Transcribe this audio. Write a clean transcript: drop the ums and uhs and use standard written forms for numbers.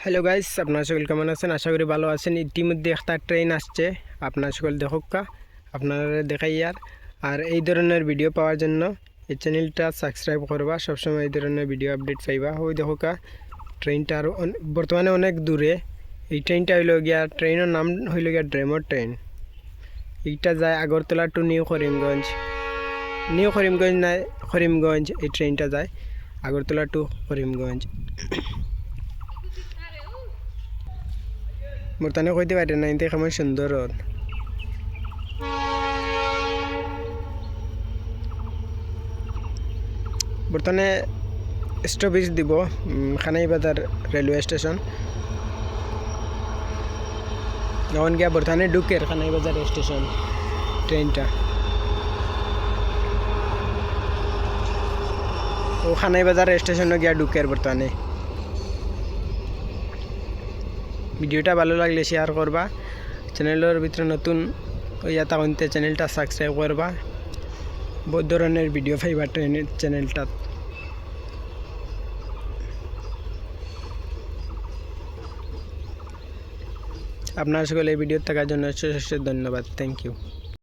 Hello guys, আপনারা সকল কেমন আছেন? আশা করি ভালো আছেন। ইতিমধ্যে একটা ট্রেন আসছে, আপনারা সকল দেখুকা, আপনারা দেখাই। আর এই ধরনের ভিডিও পাওয়ার জন্য এই চ্যানেলটা সাবস্ক্রাইব করবা, সবসময় এই ধরনের ভিডিও আপডেট পাইবা। ওই দেখুকা ট্রেনটা আর বর্তমানে অনেক দূরে। এই ট্রেনটা হইল গিয়া, ট্রেনের নাম হইল গিয়া ড্রেমো ট্রেন। এইটা যায় Agartala two new Karimganj. New Karimganj না, করিমগঞ্জ। এই ট্রেনটা যায় আগরতলা টু করিমগঞ্জ। বর্তমানে কইতে পারে না, কিন্তু কেমন সুন্দর রোদ। বর্তমানে স্টপেজ দিব খানাইবাজার রেলওয়ে স্টেশন। এখন গিয়া বর্তমানে ঢুকের খানাইবাজার স্টেশন ট্রেনটা। ও খানাইবাজার স্টেশনে গিয়া ঢুকের বর্তমানে। ভিডিওটা ভালো লাগলে শেয়ার করবা, চ্যানেলের ভিতরে নতুন হইয়া থাকতে চ্যানেলটা সাবস্ক্রাইব করবা। বহুত ধরনের ভিডিও পাইবা ট্রেনের চ্যানেলটা। আপনার সকলে এই ভিডিও থাকার জন্য অশেষ ধন্যবাদ। Thank you.